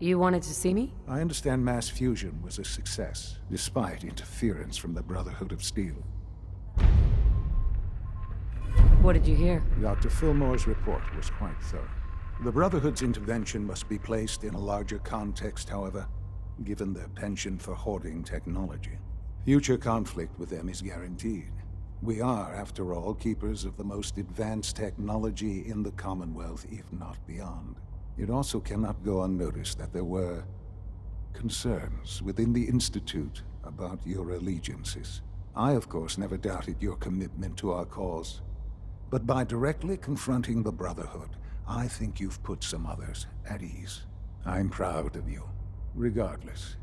You wanted to see me? I understand mass fusion was a success, despite interference from the Brotherhood of Steel. What did you hear? Dr. Fillmore's report was quite thorough. The Brotherhood's intervention must be placed in a larger context, however, given their penchant for hoarding technology. Future conflict with them is guaranteed. We are, after all, keepers of the most advanced technology in the Commonwealth, if not beyond. It also cannot go unnoticed that there were concerns within the Institute about your allegiances. I, of course, never doubted your commitment to our cause. But by directly confronting the Brotherhood, I think you've put some others at ease. I'm proud of you, regardless.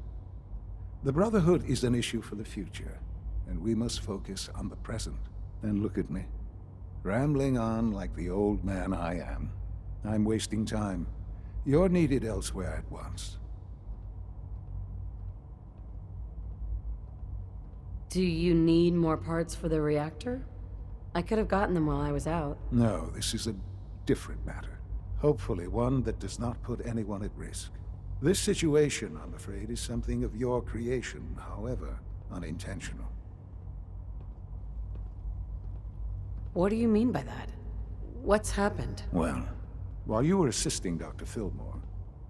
The Brotherhood is an issue for the future, and we must focus on the present. And look at me, rambling on like the old man I am. I'm wasting time. You're needed elsewhere at once. Do you need more parts for the reactor? I could have gotten them while I was out. No, this is a different matter. Hopefully one that does not put anyone at risk. This situation, I'm afraid, is something of your creation, however unintentional. What do you mean by that? What's happened? Well, while you were assisting Dr. Fillmore,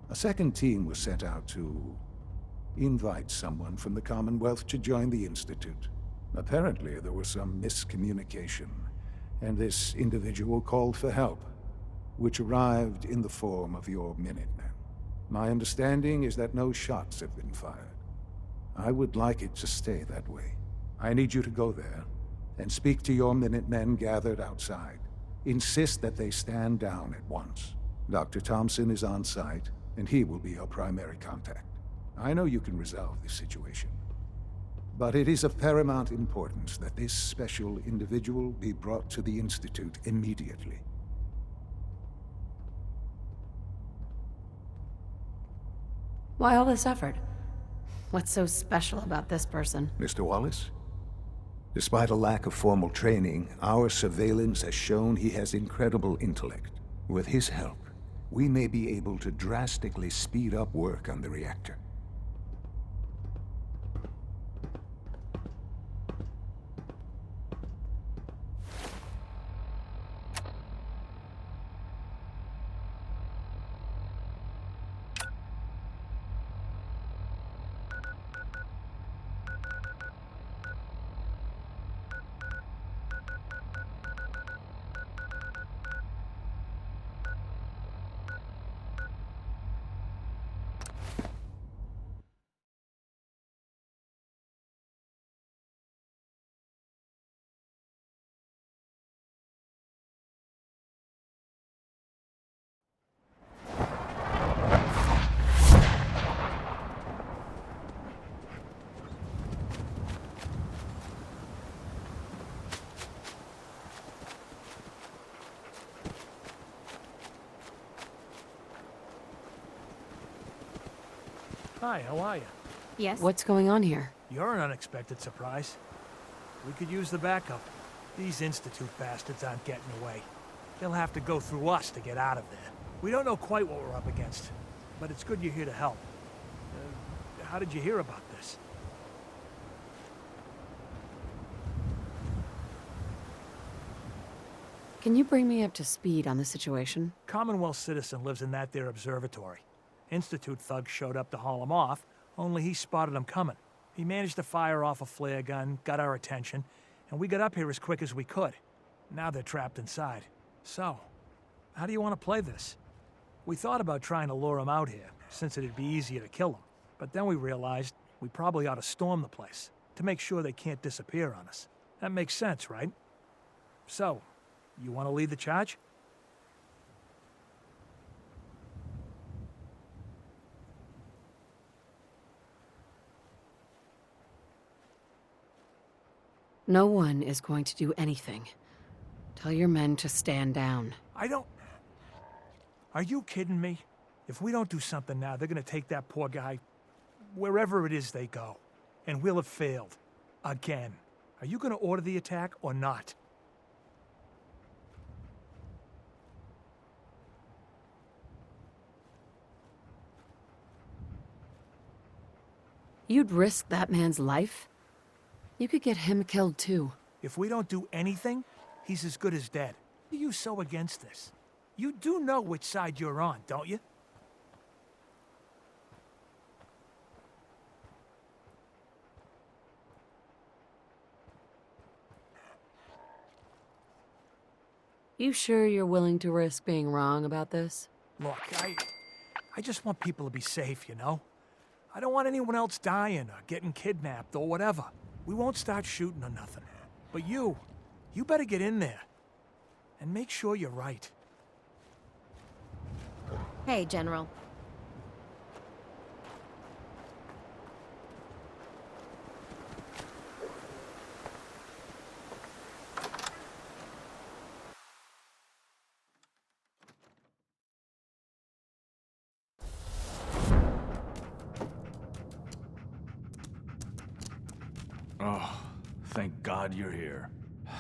a second team was sent out to invite someone from the Commonwealth to join the Institute. Apparently, there was some miscommunication, and this individual called for help, which arrived in the form of your Minutemen. My understanding is that no shots have been fired. I would like it to stay that way. I need you to go there and speak to your Minutemen gathered outside. Insist that they stand down at once. Dr. Thompson is on site, and he will be your primary contact. I know you can resolve this situation, but it is of paramount importance that this special individual be brought to the Institute immediately. Why all this effort? What's so special about this person? Mr. Wallace? Despite a lack of formal training, our surveillance has shown he has incredible intellect. With his help, we may be able to drastically speed up work on the reactor. Hi, how are you? Yes? What's going on here? You're an unexpected surprise. We could use the backup. These Institute bastards aren't getting away. They'll have to go through us to get out of there. We don't know quite what we're up against, but it's good you're here to help. How did you hear about this? Can you bring me up to speed on the situation? Commonwealth citizen lives in that there observatory. Institute thugs showed up to haul him off, only he spotted them coming. He managed to fire off a flare gun, got our attention, and we got up here as quick as we could. Now they're trapped inside. So, how do you want to play this? We thought about trying to lure them out here, since it'd be easier to kill them. But then we realized we probably ought to storm the place, to make sure they can't disappear on us. That makes sense, right? So, you want to lead the charge? No one is going to do anything. Tell your men to stand down. Are you kidding me? If we don't do something now, they're gonna take that poor guy wherever it is they go. And we'll have failed. Again. Are you gonna order the attack or not? You'd risk that man's life? You could get him killed too. If we don't do anything, he's as good as dead. Why are you so against this? You do know which side you're on, don't you? You sure you're willing to risk being wrong about this? Look, I just want people to be safe, you know? I don't want anyone else dying or getting kidnapped or whatever. We won't start shooting or nothing. But you better get in there. And make sure you're right. Hey, General. Oh, thank God you're here.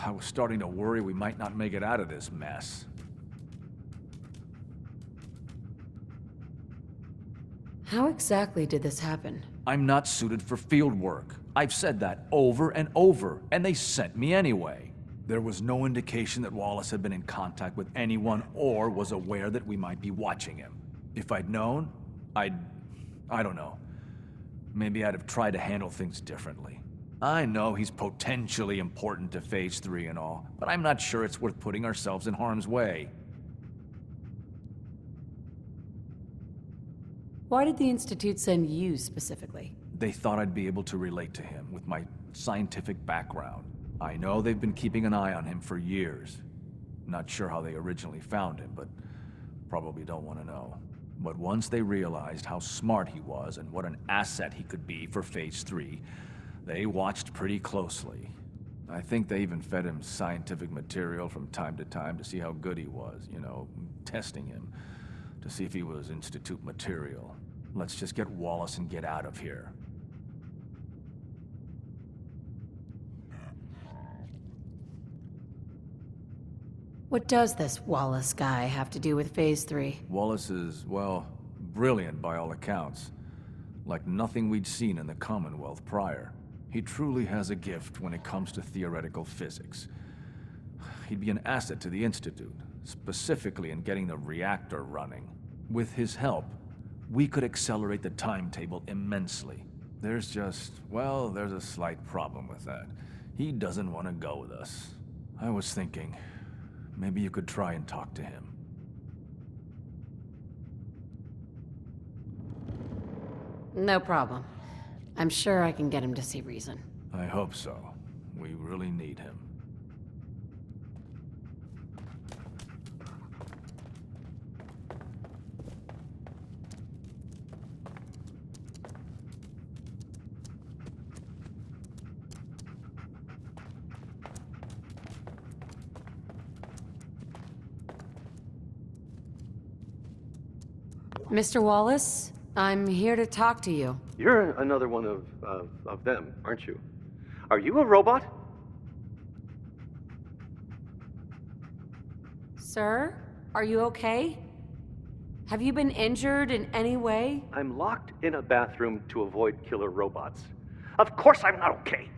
I was starting to worry we might not make it out of this mess. How exactly did this happen? I'm not suited for field work. I've said that over and over, and they sent me anyway. There was no indication that Wallace had been in contact with anyone or was aware that we might be watching him. If I'd known, I don't know. Maybe I'd have tried to handle things differently. I know he's potentially important to Phase 3 and all, but I'm not sure it's worth putting ourselves in harm's way. Why did the Institute send you specifically? They thought I'd be able to relate to him with my scientific background. I know they've been keeping an eye on him for years. Not sure how they originally found him, but probably don't want to know. But once they realized how smart he was and what an asset he could be for Phase 3, they watched pretty closely. I think they even fed him scientific material from time to time to see how good he was, you know, testing him, to see if he was Institute material. Let's just get Wallace and get out of here. What does this Wallace guy have to do with Phase 3? Wallace is, well, brilliant by all accounts. Like nothing we'd seen in the Commonwealth prior. He truly has a gift when it comes to theoretical physics. He'd be an asset to the Institute, specifically in getting the reactor running. With his help, we could accelerate the timetable immensely. There's just, well, there's a slight problem with that. He doesn't want to go with us. I was thinking, maybe you could try and talk to him. No problem. I'm sure I can get him to see reason. I hope so. We really need him. Mr. Wallace, I'm here to talk to you. You're another one of them, aren't you? Are you a robot? Sir, are you okay? Have you been injured in any way? I'm locked in a bathroom to avoid killer robots. Of course I'm not okay.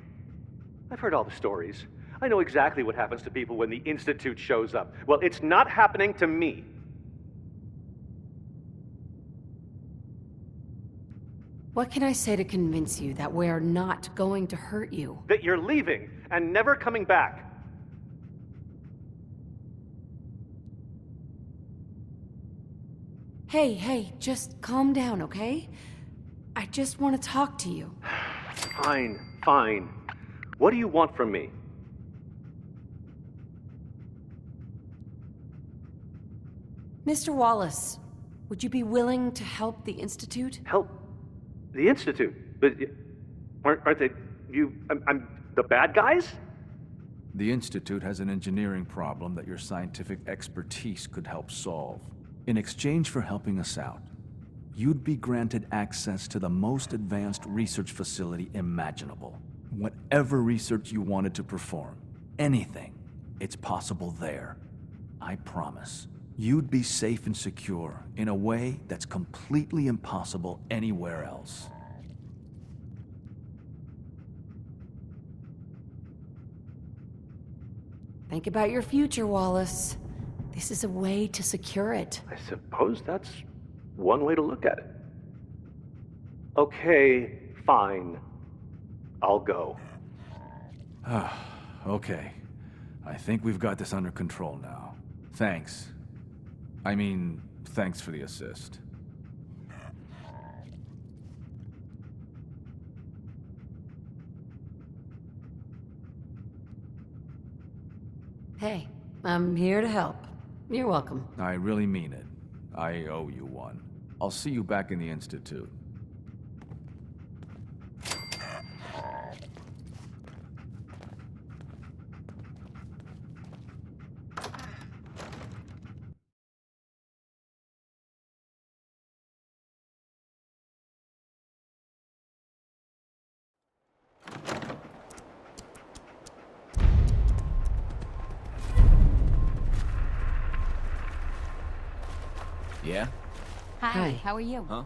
I've heard all the stories. I know exactly what happens to people when the Institute shows up. Well, it's not happening to me. What can I say to convince you that we're not going to hurt you? That you're leaving and never coming back. Hey, just calm down, okay? I just want to talk to you. Fine. What do you want from me? Mr. Wallace, would you be willing to help the Institute? Help the Institute? But aren't they I'm the bad guys? The Institute has an engineering problem that your scientific expertise could help solve. In exchange for helping us out, you'd be granted access to the most advanced research facility imaginable. Whatever research you wanted to perform, anything, it's possible there. I promise. You'd be safe and secure in a way that's completely impossible anywhere else. Think about your future, Wallace. This is a way to secure it. I suppose that's one way to look at it. Okay, fine. I'll go. Okay. I think we've got this under control now. Thanks. I mean, thanks for the assist. Hey, I'm here to help. You're welcome. I really mean it. I owe you one. I'll see you back in the Institute. Yeah? Hi. How are you? Huh?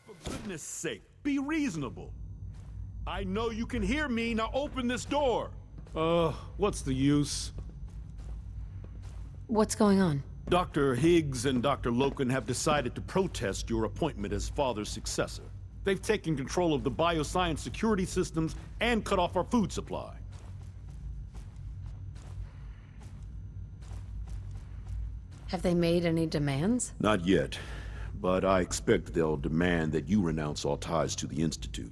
For goodness sake, be reasonable. I know you can hear me, now open this door. What's the use? What's going on? Dr. Higgs and Dr. Loken have decided to protest your appointment as Father's successor. They've taken control of the bioscience security systems and cut off our food supply. Have they made any demands? Not yet, but I expect they'll demand that you renounce all ties to the Institute.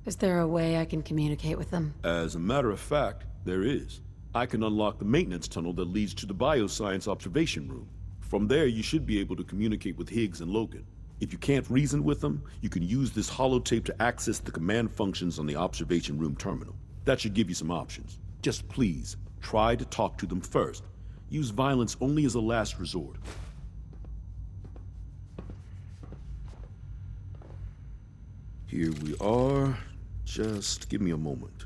Is there a way I can communicate with them? As a matter of fact, there is. I can unlock the maintenance tunnel that leads to the bioscience observation room. From there, you should be able to communicate with Higgs and Loken. If you can't reason with them, you can use this holotape to access the command functions on the observation room terminal. That should give you some options. Just please, try to talk to them first. Use violence only as a last resort. Here we are. Just give me a moment.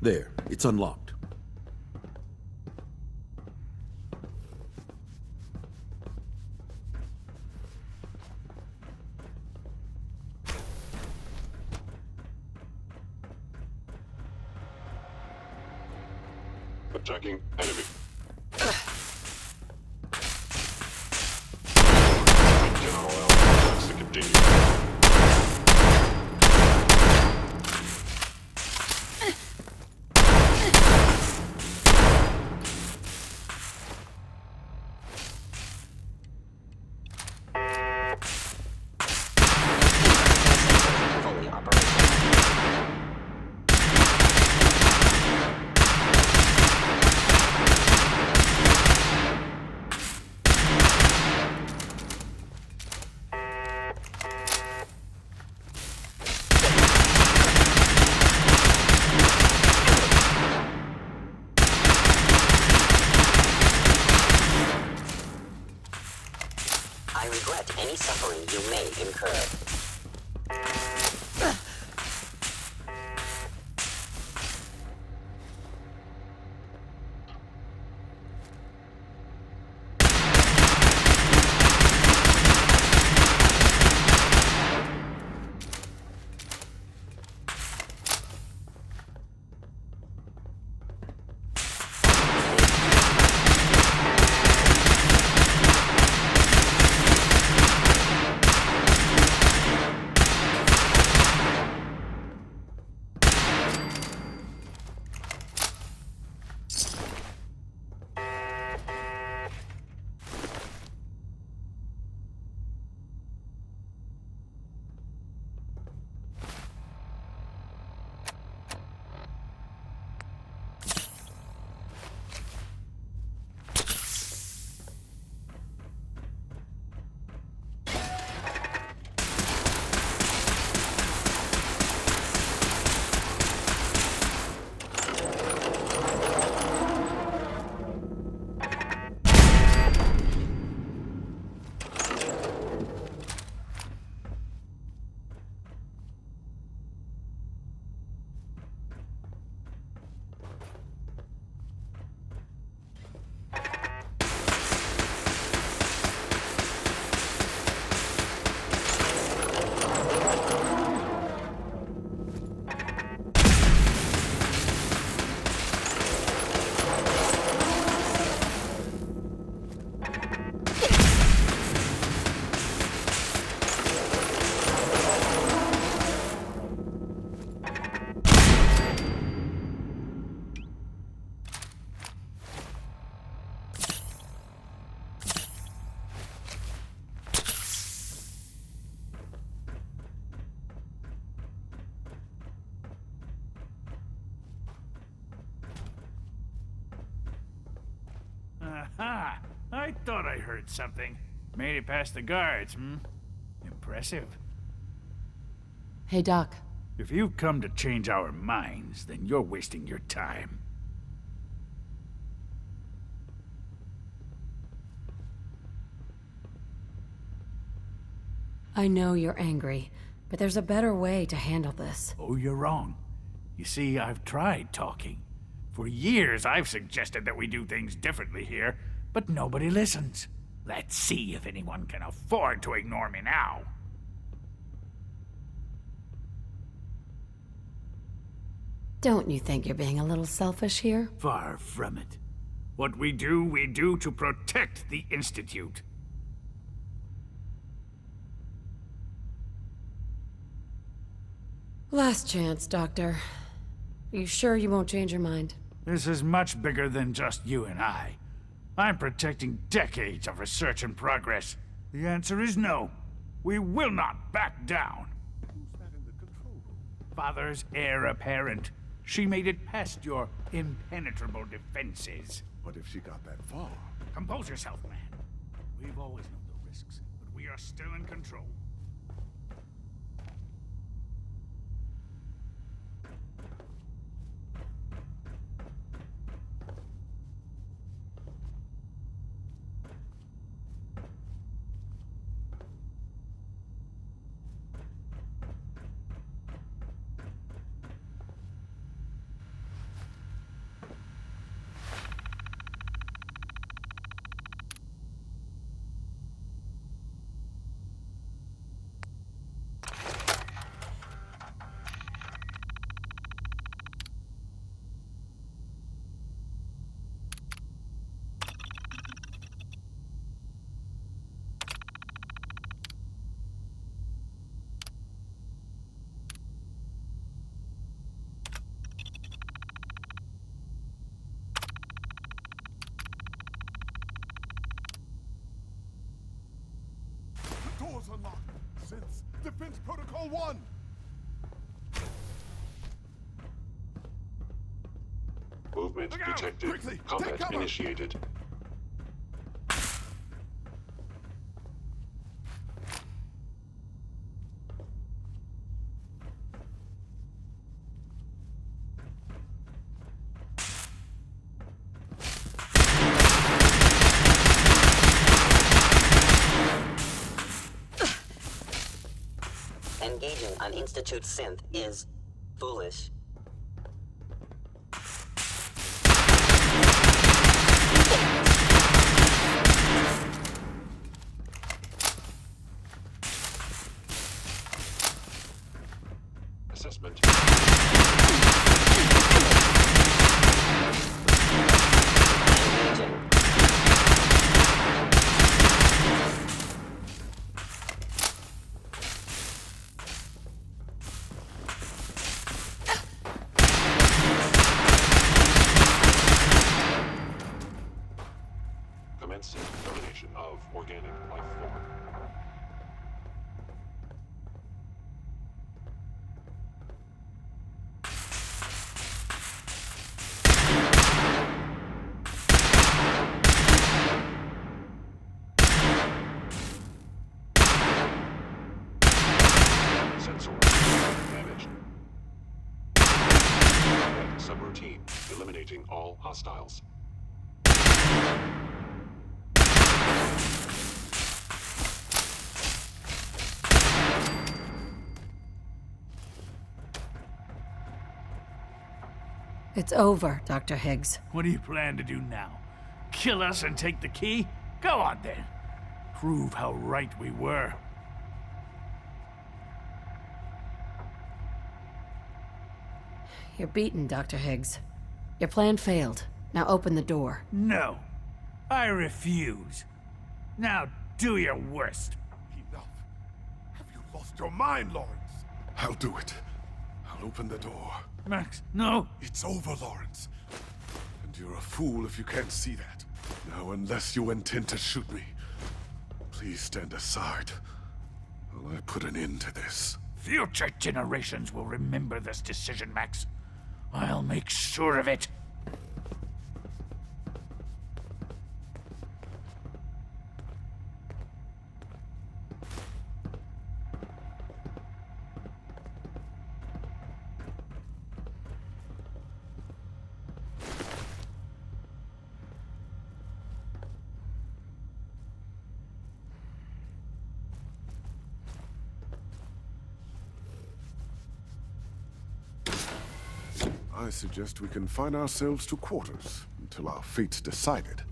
There, it's unlocked. Attacking enemy. General Alpha attacks to continue. Fully operational. I regret any suffering you may incur. Ha! I thought I heard something. Made it past the guards, Impressive. Hey, Doc. If you've come to change our minds, then you're wasting your time. I know you're angry, but there's a better way to handle this. Oh, you're wrong. You see, I've tried talking. For years, I've suggested that we do things differently here, but nobody listens. Let's see if anyone can afford to ignore me now. Don't you think you're being a little selfish here? Far from it. What we do to protect the Institute. Last chance, Doctor. Are you sure you won't change your mind? This is much bigger than just you and I. I'm protecting decades of research and progress. The answer is no. We will not back down. Who's that in the control room? Father's heir apparent. She made it past your impenetrable defenses. What if she got that far? Compose yourself, man. We've always known the risks, but we are still in control. Doors unlocked. Since Defense Protocol 1. Movement Look out! detected. Quickly, take Combat cover! initiated. Engaging an Institute synth is foolish. Assessment. Engaging. Commencing domination of organic life form. Sensor damaged. Combat subroutine. Eliminating all hostiles. It's over, Dr. Higgs. What do you plan to do now? Kill us and take the key? Go on then. Prove how right we were. You're beaten, Dr. Higgs. Your plan failed. Now open the door. No. I refuse. Now do your worst. Enough. Have you lost your mind, Lawrence? I'll do it. I'll open the door. Max, no. It's over, Lawrence. And you're a fool if you can't see that. Now, unless you intend to shoot me, please stand aside while I put an end to this. Future generations will remember this decision, Max. I'll make sure of it. I suggest we confine ourselves to quarters until our fate's decided.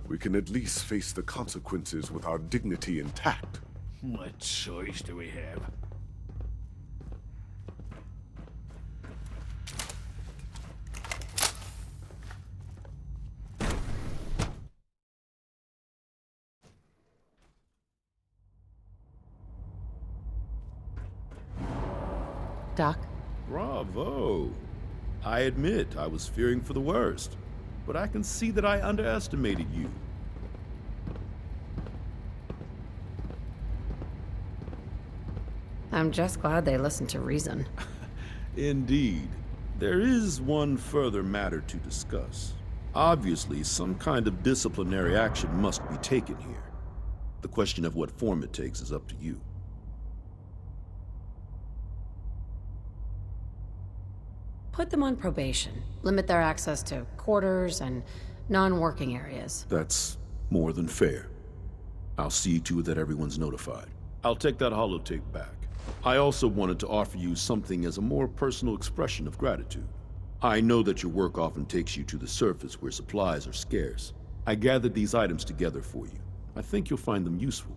We can at least face the consequences with our dignity intact. What choice do we have? Doc? Bravo. I admit I was fearing for the worst, but I can see that I underestimated you. I'm just glad they listened to reason. Indeed. There is one further matter to discuss. Obviously, some kind of disciplinary action must be taken here. The question of what form it takes is up to you. Put them on probation. Limit their access to quarters and non-working areas. That's more than fair. I'll see to it that everyone's notified. I'll take that holotape back. I also wanted to offer you something as a more personal expression of gratitude. I know that your work often takes you to the surface where supplies are scarce. I gathered these items together for you. I think you'll find them useful.